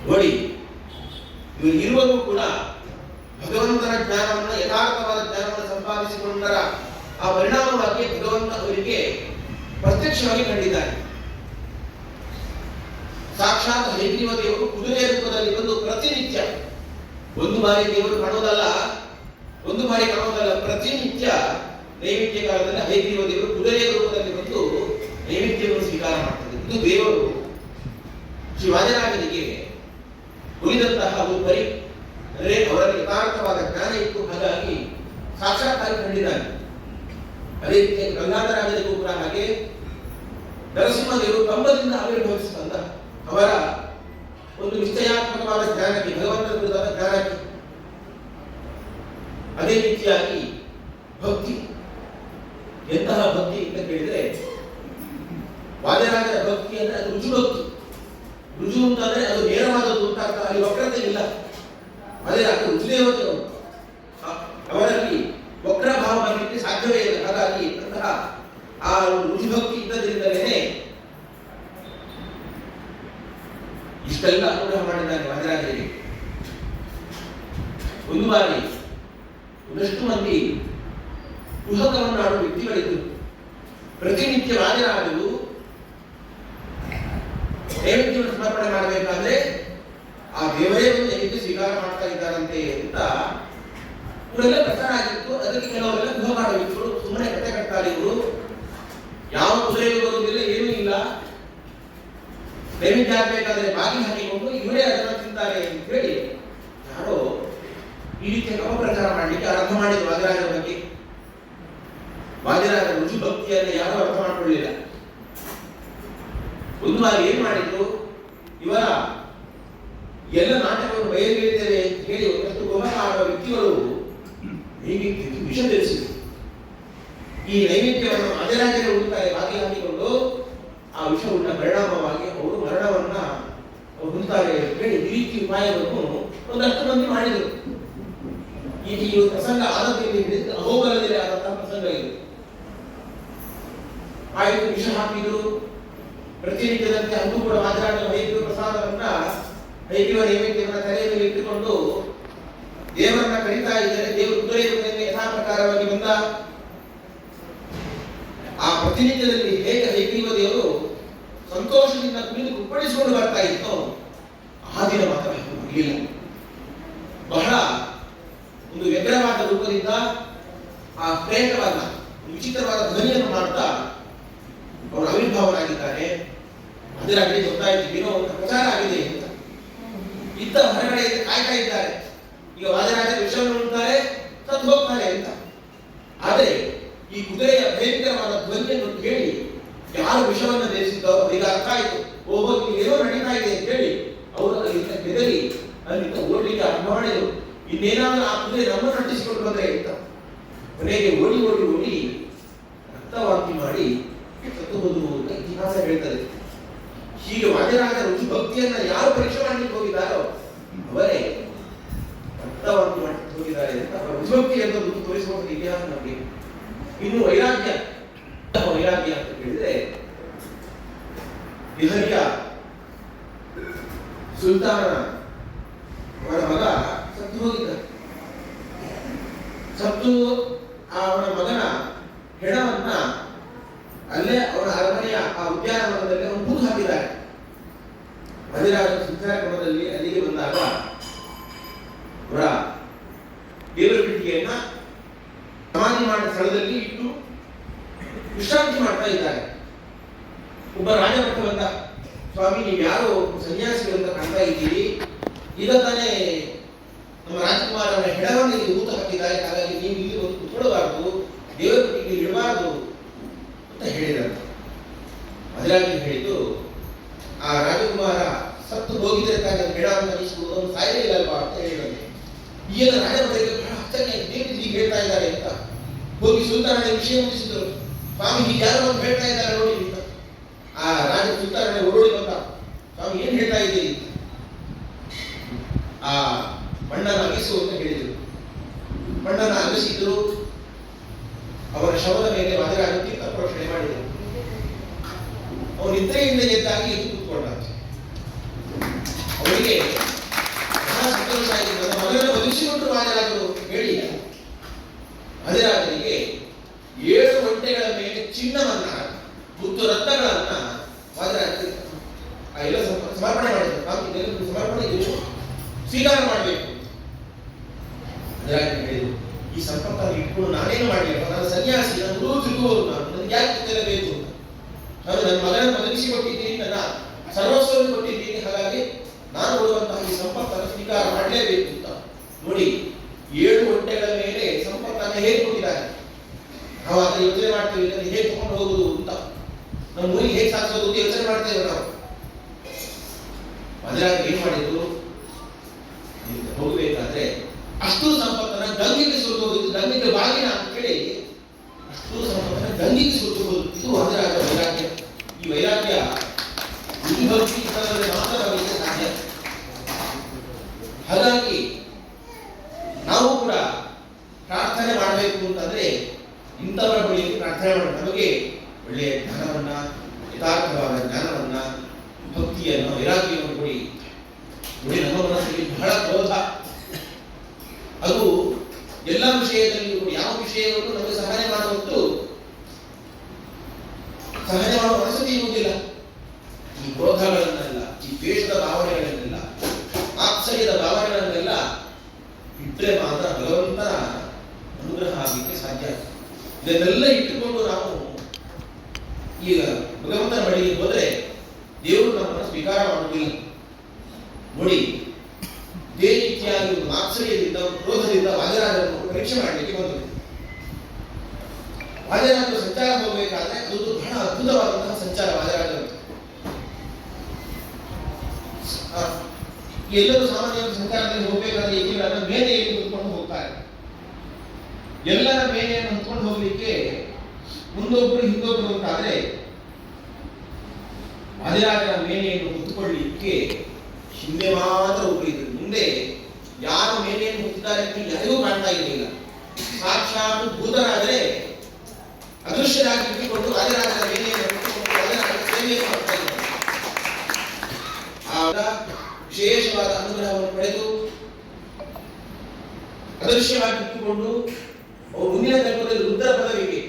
ನೋಡಿ, ಇವರು ಇರುವವರು ಕೂಡ ಭಗವಂತನ ಜ್ಞಾನವನ್ನು, ಯಥಾರ್ಥವಾದ ಜ್ಞಾನವನ್ನು ಸಂಪಾದಿಸಿಕೊಂಡರ ಆ ಪರಿಣಾಮವಾಗಿ ಭಗವಂತ ಅವರಿಗೆ ಪ್ರತ್ಯಕ್ಷವಾಗಿ ಕಂಡಿದ್ದಾರೆ. ಸಾಕ್ಷಾತ್ ಹಯಗ್ರೀವ ದೇವರು ಕುದುರೆಯ ರೂಪದಲ್ಲಿ ಬಂದು ಪ್ರತಿನಿತ್ಯ, ಒಂದು ಬಾರಿ ದೇವರು ಕಾಣೋದಲ್ಲ, ಪ್ರತಿನಿತ್ಯ ನೈವೇದ್ಯ ಕಾಲದಲ್ಲಿ ಹಯಗ್ರೀವ ದೇವರು ಕುದುರೆಯ ರೂಪದಲ್ಲಿ ಬಂದು ನೈವೇದ್ಯವನ್ನು ಸ್ವೀಕಾರ ಮಾಡ್ತಾರೆ. ಇದು ದೇವರು ಶ್ರೀ ವಾದಿರಾಜನಿಗೆ ಉಳಿದಂತಹ ಒಂದು ಪರಿ, ಅಂದರೆ ಅವರಲ್ಲಿ ಯಥಾರ್ಥವಾದ ಜ್ಞಾನ ಇತ್ತು, ಹಾಗಾಗಿ ಸಾಕ್ಷಾತ್ತಾಗಿ ಕಂಡಿದ್ದಾನೆ. ಅದೇ ರೀತಿ ಗಂಗಾಧರಾಜನಿಗೂ ಕೂಡ ಹಾಗೆ ನರಸಿಂಹದೇವರು ಕಂಬದಿಂದ ಆವಿರ್ಭವಿಸಿದ ಅವರ ಒಂದು ನಿಶ್ಚಯಾತ್ಮಕವಾದ ಜ್ಞಾನಕ್ಕೆ, ಭಗವಂತನ ಕುರಿತಾದ ಜ್ಞಾನಕ್ಕೆ. ಅದೇ ರೀತಿಯಾಗಿ ಭಕ್ತಿ, ಎಂತಹ ಭಕ್ತಿ ಅಂತ ಕೇಳಿದ್ರೆ ವಾದಿರಾಜರ ಭಕ್ತಿ ಅಂದ್ರೆ ಅದು ರುಜು ಭಕ್ತಿ. ರುಜು ಅಂತಂದ್ರೆ ಅದು ನೇರವಾದದ್ದು ಅಂತ ಅರ್ಥ, ಅಲ್ಲಿ ವಕ್ರತೆ ಇಲ್ಲ. ಅದೇ ಅದು ರುಜುದೇವತೆಗಳು, ಅವರಲ್ಲಿ ವಕ್ರ ಭಾವ ಮಾಡಲಿಕ್ಕೆ ಸಾಧ್ಯವೇ ಇಲ್ಲ. ಹಾಗಾಗಿ ಅಂತಹ ಆ ರುಜು ಭಕ್ತಿ ಇದ್ದದ್ರಿಂದಲೇ ಇಷ್ಟೆಲ್ಲ ಅನುಗ್ರಹ ಮಾಡಿದ್ದಾನೆ ವಾದಿರಾಜರಿಗೆ. ಒಂದು ಬಾರಿ ಒಂದಷ್ಟು ಮಂದಿ ಕುಹಕವನ್ನು ಆಡುವ ವ್ಯಕ್ತಿಗಳಿದ್ದರು. ಪ್ರತಿನಿತ್ಯ ವಾದಿರಾಜರು ನೈವೇದ್ಯವನ್ನು ಸಮರ್ಪಣೆ ಮಾಡಬೇಕಾದ್ರೆ ಆ ದೇವರೇ ಒಂದು ನೈವೇದ್ಯ ಸ್ವೀಕಾರ ಮಾಡ್ತಾ ಇದ್ದಾರಂತೆ ಅಂತ ಇವರೆಲ್ಲ ಪ್ರಚಾರ ಆಗಿತ್ತು. ಅದಕ್ಕೆ ಕೆಲವರೆಲ್ಲ ಕುಹ ಮಾಡುವ ವ್ಯಕ್ತಿಗಳು ಸುಮ್ಮನೆ ಕತೆ ಕಟ್ತಾರೆ. ಇವರು ಯಾವ ಕುದುರೆಗೂ ಬರುವುದಿಲ್ಲ, ಏನೂ ಇಲ್ಲ, ನೈವೇದ್ಯ ಆಗಬೇಕಾದ್ರೆ ಬಾಗಿ ಹಾಕಿಕೊಂಡು ಇವರೇ ಅದನ್ನು ತಿಂತಾರೆ ಅಂತ ಹೇಳಿ ಯಾರೋ ಈ ರೀತಿಯ ಅಪಪ್ರಚಾರ ಮಾಡಲಿಕ್ಕೆ ಆರಂಭ ಮಾಡಿದ್ರು ವಾದಿರಾಜರ ಬಗ್ಗೆ. ವಾದಿರಾಜರ ರುಜು ಭಕ್ತಿಯನ್ನು ಯಾರೂ ಅರ್ಥ ಮಾಡಿಕೊಳ್ಳಲಿಲ್ಲ. ಒಂದು ಬಾರಿ ಏನ್ ಮಾಡಿದ್ರು, ಇವರ ಎಲ್ಲ ನಾಟಕವನ್ನು ಬಯಲಿದ್ದೇವೆ ಅಂತ ಹೇಳಿ ಒಂದಷ್ಟು ಗೋಮತ ಆಡುವ ವ್ಯಕ್ತಿಗಳು ನೈವೇದ್ಯಕ್ಕೆ ವಿಷ ಬೆರೆಸಿದರು. ಈ ನೈವೇದ್ಯವನ್ನು ವಾದಿರಾಜರೇ ಉಳ್ತಾರೆ ಬಾಗಿ ಹಾಕಿಕೊಂಡು ಆ ವಿಷ ಉಂಟ ಪರಿಣಾಮವಾಗಿ ಅವರು ಮರಣವನ್ನ ಹೊಂದುತ್ತಾರೆ ಹೇಳಿ ಈ ರೀತಿ ಉಪಾಯವನ್ನು ಒಂದಷ್ಟು ಮಂದಿ ಮಾಡಿದರು. ಈ ಪ್ರಸಂಗ ಆದದ್ದು ಅಹೋಬಲದಲ್ಲಿ ಆದಂತಹ ಪ್ರಸಂಗ ಇದು. ಆಯಿತು, ವಿಷ ಹಾಕಿದ್ರು. ಪ್ರತಿನಿತ್ಯದಂತೆ ಅಂದು ಕೂಡ ವಾದಿರಾಜರ ಹೈಗ್ರೀವ ಪ್ರಸಾದವನ್ನ, ಹೈಗ್ರೀವ ನೈವೇದ್ಯವನ್ನ ತಲೆಯ ಮೇಲೆ ಇಟ್ಟುಕೊಂಡು ದೇವರನ್ನ ಕರೀತಾ ಇದ್ದಾರೆ. ದೇವರು ಕುದುರೆಯುವುದಕ್ಕೆ ಯಥಾ ಪ್ರಕಾರವಾಗಿ ಬಂದ. ಆ ಪ್ರತಿನಿತ್ಯದಲ್ಲಿ ಹೇಗೆ ಹೈಗ್ರೀವ ದೇವರು ಸಂತೋಷದಿಂದ ಕುಣಿದು ಕುಪ್ಪಳಿಸಿಕೊಂಡು ಬರ್ತಾ ಇತ್ತು, ಆ ದಿನ ಮಾತ್ರ ಮುಗಿಲಿಲ್ಲ. ಬಹಳ ಒಂದು ವ್ಯಗ್ರವಾದ ರೂಪದಿಂದ ಆ ಪ್ರೇಮವಾದ ವಿಚಿತ್ರವಾದ ಧ್ವನಿಯನ್ನು ಮಾಡ್ತಾ ಅವರು ಆವಿರ್ಭಾವನಾಗಿದ್ದಾರೆ. ಅದರಾಗಲಿ ಗೊತ್ತಾಯ್ತು ಏನೋ ಒಂದು ಪ್ರಚಾರ ಆಗಿದೆ ಅಂತ. ಇದ್ದ ಹೊರಗಡೆ ಕಾಯ್ತಾ ಇದ್ದಾರೆ. ಈಗ ವಾದಿರಾಜ ವಿಷವನ್ನು ಉಂಟಾರೆ ಸತ್ತು ಹೋಗ್ತಾರೆ ಅಂತ. ಆದರೆ ಈ ಕುದುರೆಯ ಭಯಂಕರವಾದ ಧ್ವನಿಯನ್ನು ಕೇಳಿ ಯಾರು ವಿಷವನ್ನು ಧರಿಸಿದ್ದೋ ಅವರಿಗೆ ಅರ್ಥ ಆಯಿತು, ಓಹೋ ಇಲ್ಲಿ ಏನೋ ನಡೀತಾ ಇದೆ ಅಂತ ಹೇಳಿ ಅವರು ಅಲ್ಲಿಂದ ಬೆದರಿ ಅಲ್ಲಿಂದ ಓಡಲಿಕ್ಕೆ ಆರಂಭ ಮಾಡಿದರು. ಇನ್ನೇನಾದ್ರೂ ಆ ಕುದುರೆ ನಮ್ಮನ್ನು ನಟಿಸಿಕೊಂಡು ಬಂದ್ರೆ ಅಂತ ಕೊನೆಗೆ ಓಡಿ ಓಡಿ ಓಡಿ ರಕ್ತವಾಂತಿ ಮಾಡಿ ಸತ್ತು ಹೋದುವು ಅಂತ ಇತಿಹಾಸ ಹೇಳ್ತದೆ. ಹೀಗೆ ವಾದಿರಾಜರ ರುಜು ಭಕ್ತಿಯನ್ನ ಯಾರು ಪರೀಕ್ಷೆ ಮಾಡಲಿಕ್ಕೆ ಹೋಗಿದ್ದಾರೋ ಅವರೇ ರಕ್ತವಾಂತಿ ಮಾಡಿ ಹೋಗಿದ್ದಾರೆ ಅಂತ ರುಜು ಭಕ್ತಿ ಅಂತ ತೋರಿಸುವಂತ ಇತಿಹಾಸ ನಮಗೆ. ಇನ್ನು ವೈರಾಗ್ಯ ಅಂತ ಹೇಳಿದ್ರೆ ಬಿಹರಿಯ ಸುಲ್ತಾನನ ಅವರ ಮಗ ಸತ್ತು ಹೋಗಿದ್ದ. ಸತ್ತು ಅವನ ಮಗನ ಹೆಣವನ್ನ ಅಲ್ಲೇ ಅವನ ಅರಮನೆಯ ಆ ಉದ್ಯಾನವನದಲ್ಲಿ ಅವನು ಹೂತು ಹಾಕಿದ್ದಾರೆ. ವಾದಿರಾಜ ಸಂಚಾರ ಕ್ರಮದಲ್ಲಿ ಅಲ್ಲಿಗೆ ಬಂದಾಗ ಅವರ ದೇವರ ಪೀಠಿಗೆಯನ್ನ ಸಮಾಧಿ ಮಾಡಿದ ಸ್ಥಳದಲ್ಲಿ ಇಟ್ಟು ವಿಶ್ರಾಂತಿ ಮಾಡ್ತಾ ಇದ್ದಾರೆ. ಒಬ್ಬ ರಾಜಭಕ್ತ ಬಂದ, ಸ್ವಾಮಿ ನೀವು ಯಾರು ಸನ್ಯಾಸಿಗಳು ಅಂತ ಕಾಣ್ತಾ ಇದ್ದೀರಿ, ಈಗ ತಾನೇ ನಮ್ಮ ರಾಜಕುಮಾರ ಅವರ ಹೆಣವನ್ನು ಇಲ್ಲಿ ಹೂತು ಹಾಕಿದ್ದಾರೆ, ಹಾಗಾಗಿ ನೀವು ಇಲ್ಲಿ ಒಂದು ಕುತ್ಕೊಡಬಾರದು, ದೇವರ ಪೀಠಿಗೆ ಇಡಬಾರದು ಅಂತ ಹೇಳಿದಂತ. ಅದರಾಗಿ ಹೇಳಿದ್ದು ಆ ರಾಜಕುಮಾರ ಸತ್ತು ಹೋಗಿದ್ರೆ ತಾನೇ ಹೆಣವನ್ನು ಇಸುವುದು ಸಾಯಲೇ ಇಲ್ಲಲ್ವಾ ಅಂತ ಹೇಳಿದಂತೆ. ಈಗೆಲ್ಲ ರಾಜಭಕ್ತರಿಗೆ ಬಹಳ ಆಶ್ಚರ್ಯ, ದೇವರು ಹೀಗೆ ಹೇಳ್ತಾ ಇದ್ದಾರೆ ಅಂತ ಹೋಗಿ ಸುಲ್ತಾನನಿಗೆ ವಿಷಯ ಮುಗಿಸಿದ್ರು. ಸ್ವಾಮಿ ಹೀಗೆ ಯಾರೋ ಒಂದು ಹೇಳ್ತಾ ಇದ್ದಾರೆ ನೋಡಿ ಅಂತ. ಆ ರಾಜ ಸುಲ್ತಾನನಿಗೆ ಓಡೋಡಿ ಬಂದ, ಸ್ವಾಮಿ ಏನ್ ಹೇಳ್ತಾ ಇದ್ದೀರಿ? ಅವನು ನಿದ್ರೆಯಿಂದ ಎದ್ದಾಗಿ ಎದ್ದು ಕೂತ್ಕೊಂಡ. ಅವರಿಗೆ ಬಹಳ ಸಂತೋಷ ಆಯಿತು. ನನ್ನ ಮಗನನ್ನು ಬದುಕಿಸಿಕೊಂಡು ವಾದಿರಾಜರು ಹೇಳಿ ವಾದಿರಾಜರಿಗೆ 7 ಒಂಟೆಗಳ ಮೇಲೆ ಚಿನ್ನವನ್ನ ಮುತ್ತು ರತ್ನಗಳನ್ನ ವಾದಿರಾಜ ಎಲ್ಲ ಸಮರ್ಪಣೆ ಮಾಡಿದ್ರು. ಸಮರ್ಪಣೆ ಸ್ವೀಕಾರ ಮಾಡಬೇಕು. ವಾದಿರಾಜರು ಹೇಳಿದ್ರು, ಈ ಸಂಪತ್ತನ್ನು ಇಟ್ಕೊಂಡು ನಾನೇನು ಮಾಡಲಿಲ್ಲ, ನಾನು ಸನ್ಯಾಸಿ, ನಾನು ಊರು ತಿರುಗುವವರು, ನನಗೆ ಯಾಕೆ ತಿನ್ನಬೇಕು? ನಾನು ನನ್ನ ಮಗನನ್ನು ಬದುಕಿಸಿಕೊಟ್ಟಿದ್ದೀನಿ, ನನ್ನ ಸರ್ವಸ್ವವನ್ನು ಕೊಟ್ಟಿದ್ದೀನಿ, ಹಾಗಾಗಿ ನಾನು ಕೊಡುವಂತಹ ಈ ಸಂಪತ್ತನ್ನು ಸ್ವೀಕಾರ ಮಾಡಲೇಬೇಕು ಅಂತ. ನೋಡಿ, 7 ಒಂಟೆಗಳ ಮೇಲೆ ಸಂಪತ್ತನ್ನು ಹೇಗೆ ಕೊಟ್ಟಿದ್ದಾರೆ. ನಾವು ಅದನ್ನು ಯೋಚನೆ ಮಾಡ್ತೇವೆ, ಇದನ್ನು ಹೇಗೆ ತಗೊಂಡು ಹೋಗುದು ಅಂತ, ನಮ್ಮ ಊರಿಗೆ ಹೇಗೆ ಸಾಧಿಸೋದು ಅಂತ ಯೋಚನೆ ಮಾಡ್ತೇವೆ ನಾವು. ವಾದಿರಾಜ ಏನ್ ಮಾಡಿದ್ರು, ಹೋಗಬೇಕಾದ್ರೆ ಅಷ್ಟು ಸಂಪತ್ತನ್ನ ಗಂಗೆಗೆ ಸುರಿದು ಹೋಗಿದ್ದು, ಗಂಗೆಗೆ ಬಾಗಿನ ಅಂತ ಕೇಳಿ ಅಷ್ಟು ಸಂಪತ್ತನ್ನ ಗಂಗೆಗೆ ಸುರಿದು ಹೋಗಿದ್ದು. ಇದು ವಾದಿರಾಜ ವೈರಾಗ್ಯ. ಈ ವೈರಾಗ್ಯ ಈ ಭಕ್ತಿ ಇತರರಲ್ಲಿ ಮಾತ್ರ ನಮಗೆ ಸಾಧ್ಯ. ಹಾಗಾಗಿ ನಾವು ಕೂಡ ಪ್ರಾರ್ಥನೆ ಮಾಡಬೇಕು ಅಂತಂದ್ರೆ ಇಂಥವರ ಬಳಿ ಪ್ರಾರ್ಥನೆ ಮಾಡಿ ನಮಗೆ ಒಳ್ಳೆಯ ಜ್ಞಾನವನ್ನ, ಯಥಾರ್ಥವಾದ ಜ್ಞಾನವನ್ನ, ಭಕ್ತಿಯನ್ನು, ವೈರಾಗ್ಯವನ್ನು ಕೊಡಿ. ನೋಡಿ, ನಮ್ಮ ಮನಸ್ಸಿಗೆ ಬಹಳ ಕ್ರೋಧ, ಅದು ಎಲ್ಲ ವಿಷಯದಲ್ಲಿಯೂ ಯಾವ ವಿಷಯವನ್ನು ನಮಗೆ ಸಹಾಯ ಮಾಡುವಂತೂ ಸಹಾಯ ಮಾಡುವ ಮನಸ್ಸು ಇರುವುದಿಲ್ಲ. ಈ ಕ್ರೋಧಗಳನ್ನೆಲ್ಲ, ಈ ದ್ವೇಷದ ಭಾವನೆಗಳನ್ನೆಲ್ಲ, ಆಶ್ಚರ್ಯದ ಭಾವನೆಗಳನ್ನೆಲ್ಲ ಇಟ್ಟರೆ ಮಾತ್ರ ಭಗವಂತನ ಅನುಗ್ರಹ ಆಗಲಿಕ್ಕೆ ಸಾಧ್ಯ. ಇದನ್ನೆಲ್ಲ ಇಟ್ಟುಕೊಂಡು ನಾವು ಈಗ ಭಗವಂತನ ಬಳಿಗೆ ಹೋದರೆ ದೇವರು ನಮ್ಮನ್ನು ಸ್ವೀಕಾರ ಮಾಡುವುದಿಲ್ಲ. ನೋಡಿ, ಇದೇ ರೀತಿಯಾಗಿ ಒಂದು ಆಶ್ಚರ್ಯದಿಂದ, ಕ್ರೋಧದಿಂದ ವಾದಿರಾಜರನ್ನು ಪರೀಕ್ಷೆ ಮಾಡಲಿಕ್ಕೆ ಬಂದರು. ವಾದಿರಾಜರು ಸಂಚಾರ ಹೋಗಬೇಕಾದ್ರೆ ಅದು ಬಹಳ ಅದ್ಭುತವಾದಂತಹ ಸಂಚಾರ. ವಾದಿರಾಜರು ಎಲ್ಲರೂ ಸಾಮಾನ್ಯವಾಗಿ ಸಂಚಾರದಲ್ಲಿ ಹೋಗಬೇಕಾದ್ರೆ ಏಕೆಂದ್ರೆ ಮೇನೆಯನ್ನು ಹೊತ್ಕೊಂಡು ಹೋಗ್ತಾರೆ. ಎಲ್ಲರ ಮೇನೆಯನ್ನು ಹೊತ್ಕೊಂಡು ಹೋಗ್ಲಿಕ್ಕೆ ಮುಂದೊಬ್ರು ಹಿಂದೊಬ್ರು ಅಂತಾದ್ರೆ ವಾದಿರಾಜರ ಮೇನೆಯನ್ನು ಹೊತ್ತುಕೊಳ್ಳಲಿಕ್ಕೆ ಹಿಂದೆ ಮಾತ್ರ ಒಬ್ರು ಇದ್ರು. ಮುಂದೆ ಯಾರು ಮೇನೆಯನ್ನು ಹೊತ್ತಿದ್ದಾರೆ ಅಂತ ಯಾರಿಗೂ ಕಾಣ್ತಾ ಇರಲಿಲ್ಲ. ಸಾಕ್ಷಾತ್ ಭೂತರಾದರೆ ಅದೃಶ್ಯರಾಗಿ ಇಟ್ಟುಕೊಂಡು ವಾದಿರಾಜರ ಮೇನೆಯನ್ನು ಹೊತ್ತುಕೊಂಡು ವಾದಿರಾಜರ ಸೇವೆಯನ್ನು ಮಾಡ್ತಾ ಇದ್ದಾರೆ. ಆಗ ವಿಶೇಷವಾದ ಅನುಗ್ರಹವನ್ನು ಪಡೆದು ಅದೃಶ್ಯವಾಗಿ ಇಟ್ಟುಕೊಂಡು ಅವರು ಮುಂದಿನ ಕಲ್ಪದಲ್ಲಿ ರುದ್ರ ಪದವಿಗೆ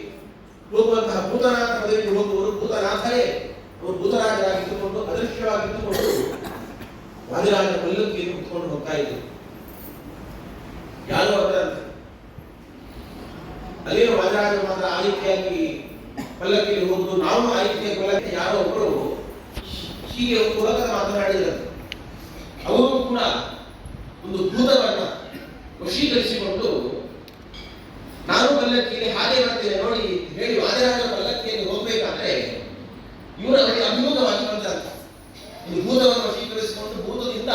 ಹೋಗುವಂತಹ ಭೂತನಾಥ ಪದವಿಗೆ ಹೋಗುವವರು ಭೂತನಾಥರೇ ಅವರು ಭೂತರಾಜರಾಗಿ ಇಟ್ಟುಕೊಂಡು ಅದೃಶ್ಯವಾಗಿ ಇಟ್ಟುಕೊಂಡು ವಾದಿರಾಜರ ಪಲ್ಲಕ್ಕಿಯನ್ನು ಹೊತ್ಕೊಂಡು ಹೋಗ್ತಾ ಇದ್ರು. ಯಾರು ಅದರ ಅಲ್ಲೇನು ವಾದಿರಾಜರು ಮಾತ್ರ ಆ ರೀತಿಯಾಗಿ ಪಲ್ಲಕ್ಕಿಯಲ್ಲಿ ಹೋಗುದು, ನಾವು ಆ ರೀತಿಯ ಪಲ್ಲಕ್ಕಿ ಯಾರೋ ಒಬ್ಬರು ಹೀಗೆ ಪುರಕರ ಮಾತನಾಡಿದರು. ಅವರು ಕೂಡ ಒಂದು ಭೂತವನ್ನ ವಶೀಕರಿಸಿಕೊಂಡು ನಾನು ಪಲ್ಲಕ್ಕಿಯಲ್ಲಿ ಹಾಗೆ ಬರ್ತೇನೆ ನೋಡಿ ಹೇಳಿ ವಾದಿರಾಜರ ಪಲ್ಲಕ್ಕಿಯಲ್ಲಿ ಹೋಗ್ಬೇಕಾದ್ರೆ ಇವರು ಅವರಿಗೆ ಅಭಿಮುಖವಾಗಿ ಬಂದಂತ ಒಂದು ಭೂತವನ್ನು ವಶೀಕರಿಸಿಕೊಂಡು ಭೂತದಿಂದ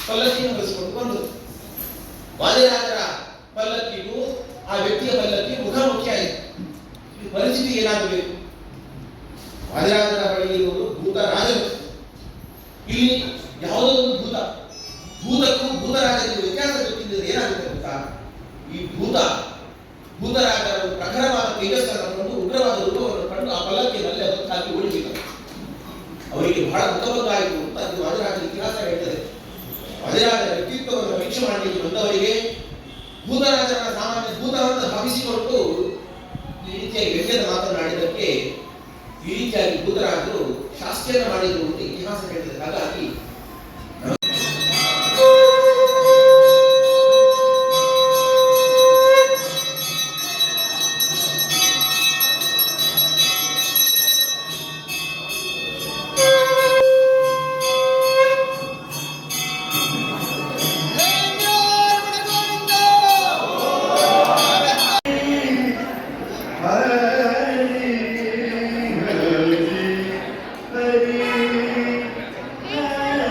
ಪಲ್ಲಕ್ಕಿಯನ್ನು ಹೊರಿಸಿಕೊಂಡು ಬಂದರು. ವಾದಿರಾಜರ ಪಲ್ಲಕ್ಕಿಗೂ ಆ ವ್ಯಕ್ತಿಯ ಪಲ್ಲಕ್ಕಿ ಮುಖಾಮುಖಿ ಆಯಿತು. ಈ ಪರಿಸ್ಥಿತಿ ಏನಾಗಬೇಕು? ವಾದಿರಾಜರ ಬಳಿ ಇರುವುದು ಭೂತರಾಜರು. ಇಲ್ಲಿ ಯಾವುದೋ ಒಂದು ಭೂತಕ್ಕೂ ಭೂತರಾಜರಿಗೂ ವ್ಯತ್ಯಾಸ ಗೊತ್ತಿದ್ದರೆ ಏನಾಗುತ್ತೆ ಗೊತ್ತಾ? ಈ ಭೂತರಾಜರು ಪ್ರಖರವಾದ ತೇಜಸ್ಸನ್ನು ಕಂಡು ಉಗ್ರವಾದ ರೂಪವನ್ನು ಕಂಡು ಆ ಪಲ್ಲಕ್ಕಿನಲ್ಲಿ ಹೊತ್ತಾಗಿ ಓಡಿಬಿಟ್ಟರು. ಅವರಿಗೆ ಬಹಳ ದುಃಖವಾಯಿತು ಅಂತ ಅದು ವಾದಿರಾಜರ ಇತಿಹಾಸ ಹೇಳ್ತದೆ. ವಾದಿರಾಜರ ವ್ಯಕ್ತಿತ್ವವನ್ನು ಪರೀಕ್ಷೆ ಮಾಡಲಿಕ್ಕೆ ಬಂದವರಿಗೆ ಭೂತರಾಜನ ಸಾಮಾನ್ಯ ಭೂತವನ್ನು ಭಾವಿಸಿಕೊಂಡು ಈ ರೀತಿಯಾಗಿ ವ್ಯಂಗ್ಯದ ಮಾತನಾಡಿದ್ದಕ್ಕೆ ಈ ರೀತಿಯಾಗಿ ಭೂತರಾಜರು ಶಾಸ್ತ್ರೀಯ ಮಾಡಿದ್ರು ಅಂತ ಇತಿಹಾಸ ಹೇಳ್ತದೆ. ಹಾಗಾಗಿ Hare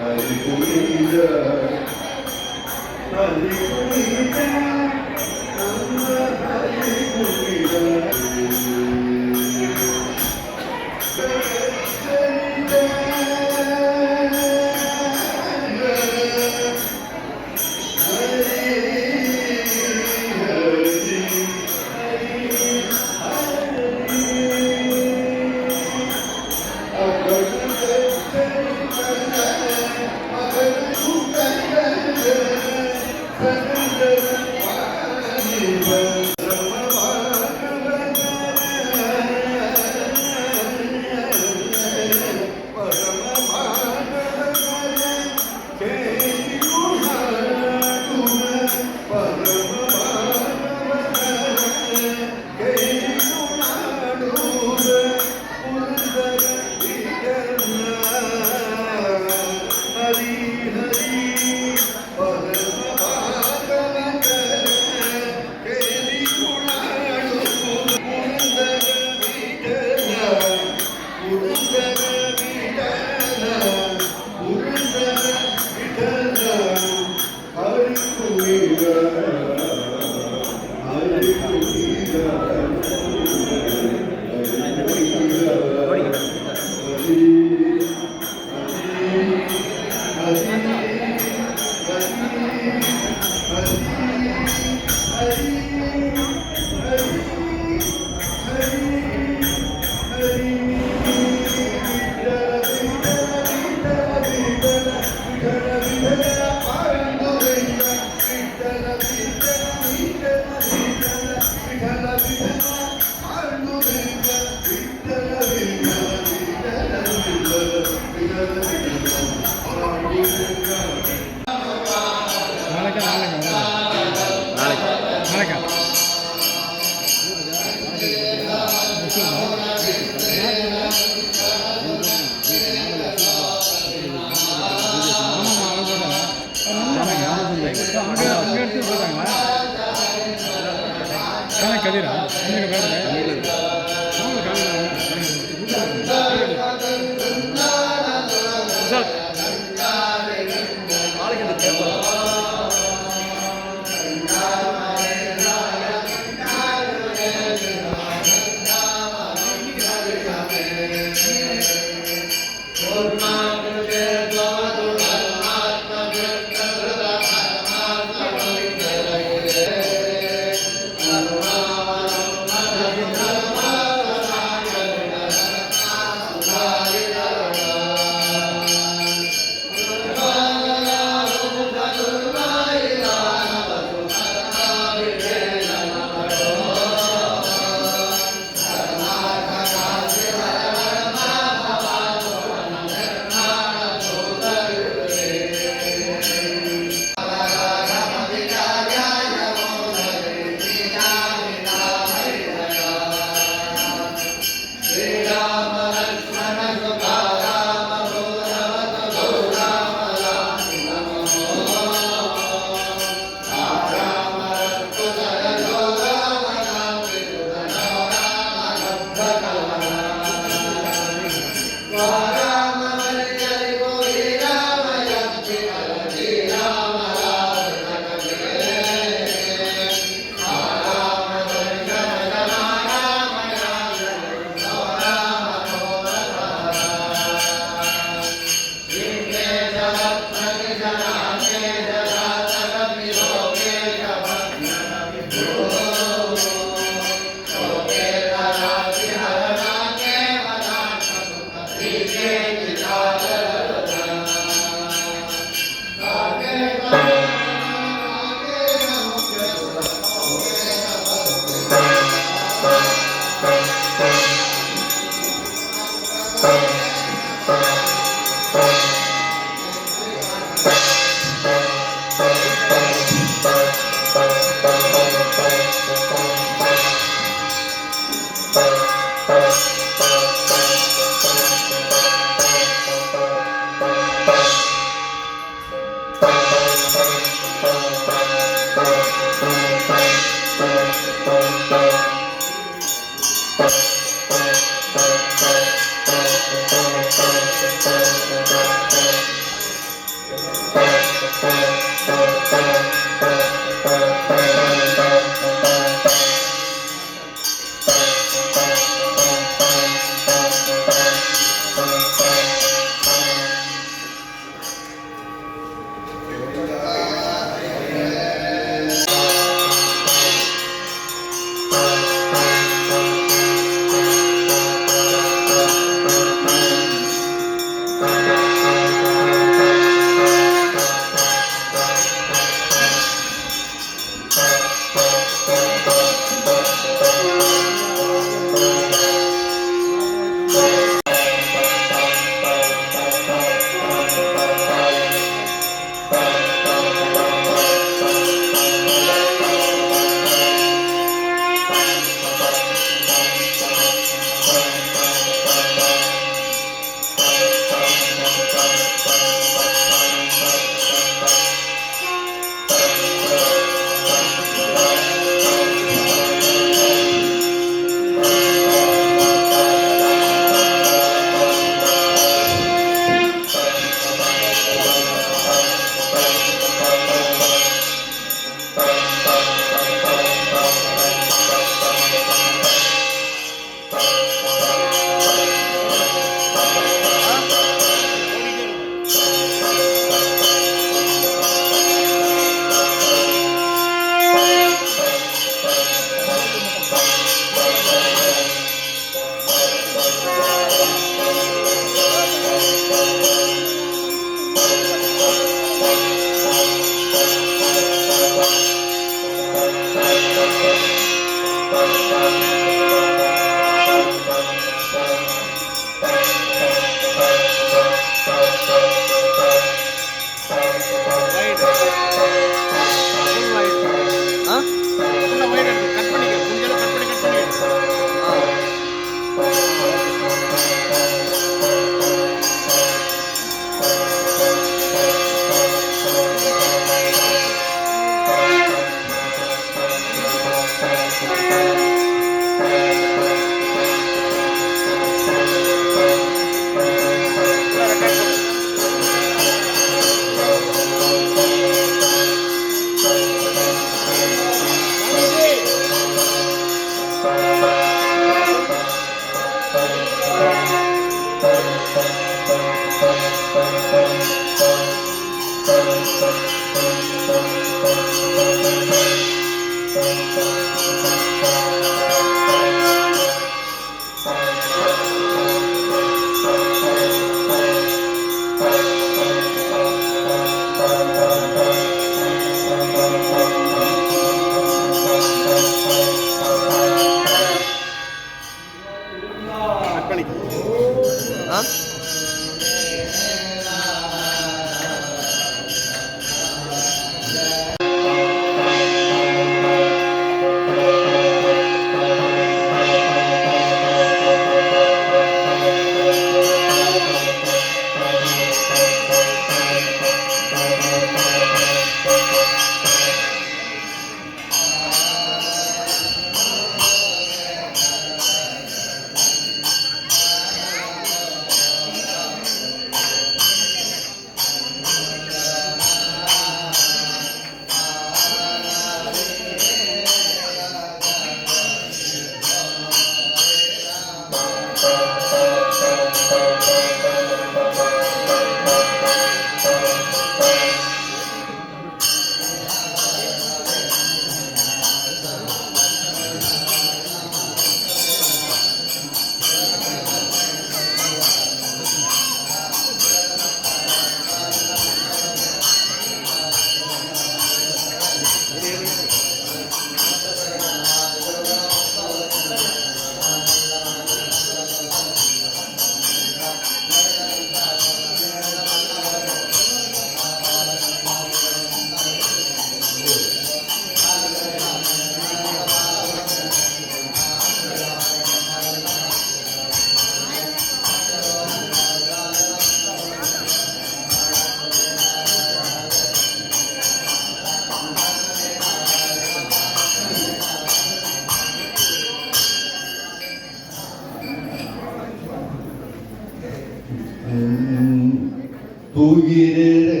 തൂകിരെ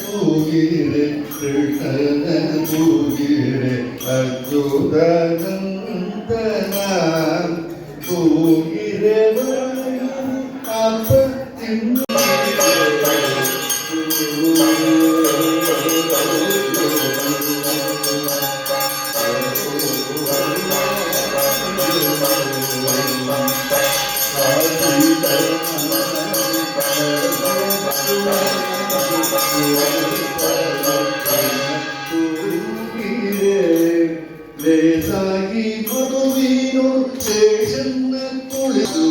തൂകിരെ കൃഷ്ണന തൂകിരെ അച്യുതാനന്ദന തൂകിരെ അപ്പത്തിൻ ലേസായി മധുവീനു ശേഷന്ന തുളിച്ചു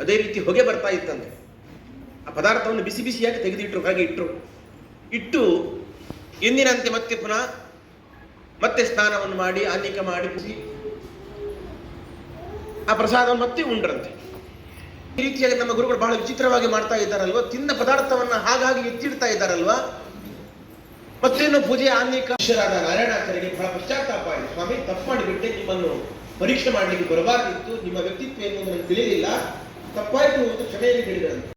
ಅದೇ ರೀತಿ ಹೊಗೆ ಬರ್ತಾ ಇತ್ತಂತೆ. ಆ ಪದಾರ್ಥವನ್ನು ಬಿಸಿ ಬಿಸಿಯಾಗಿ ತೆಗೆದಿಟ್ಟರು, ಹಾಗೆ ಇಟ್ಟು ಎಂದಿನಂತೆ ಮತ್ತೆ ಪುನಃ ಮತ್ತೆ ಸ್ನಾನವನ್ನು ಮಾಡಿ ಆನ್ನಿಕ ಮಾಡಿ ಆ ಪ್ರಸಾದವನ್ನು ಮತ್ತೆ ಉಂಡ್ರಂತೆ. ಈ ರೀತಿಯಾಗಿ ನಮ್ಮ ಗುರುಗಳು ಬಹಳ ವಿಚಿತ್ರವಾಗಿ ಮಾಡ್ತಾ ಇದ್ದಾರಲ್ವ, ತಿಂದ ಪದಾರ್ಥವನ್ನ ಹಾಗಾಗಿ ಎತ್ತಿಡ್ತಾ ಇದ್ದಾರಲ್ವಾ. ಮತ್ತೇನು ಪೂಜೆ ಆನ್ನಿಕ ನಾರಾಯಣಾಚಾರ್ಯರಿಗೆ ಬಹಳ ಪಶ್ಚಾತ್ತಾಪ ಆಯಿತು. ಸ್ವಾಮಿ, ತಪ್ಪು ಮಾಡಿಬಿಟ್ಟೆ, ನಿಮ್ಮನ್ನು ಪರೀಕ್ಷೆ ಮಾಡಲಿಕ್ಕೆ ಬರಬಾರ್ದಿತ್ತು, ನಿಮ್ಮ ವ್ಯಕ್ತಿತ್ವ ಏನು ನನಗೆ ತಿಳಿಯಲಿಲ್ಲ, ತಪ್ಪಾಯಿತು ಅಂತ ಕ್ಷಮೆಯಲ್ಲಿ ಹೇಳಿದ್ರಂತೆ.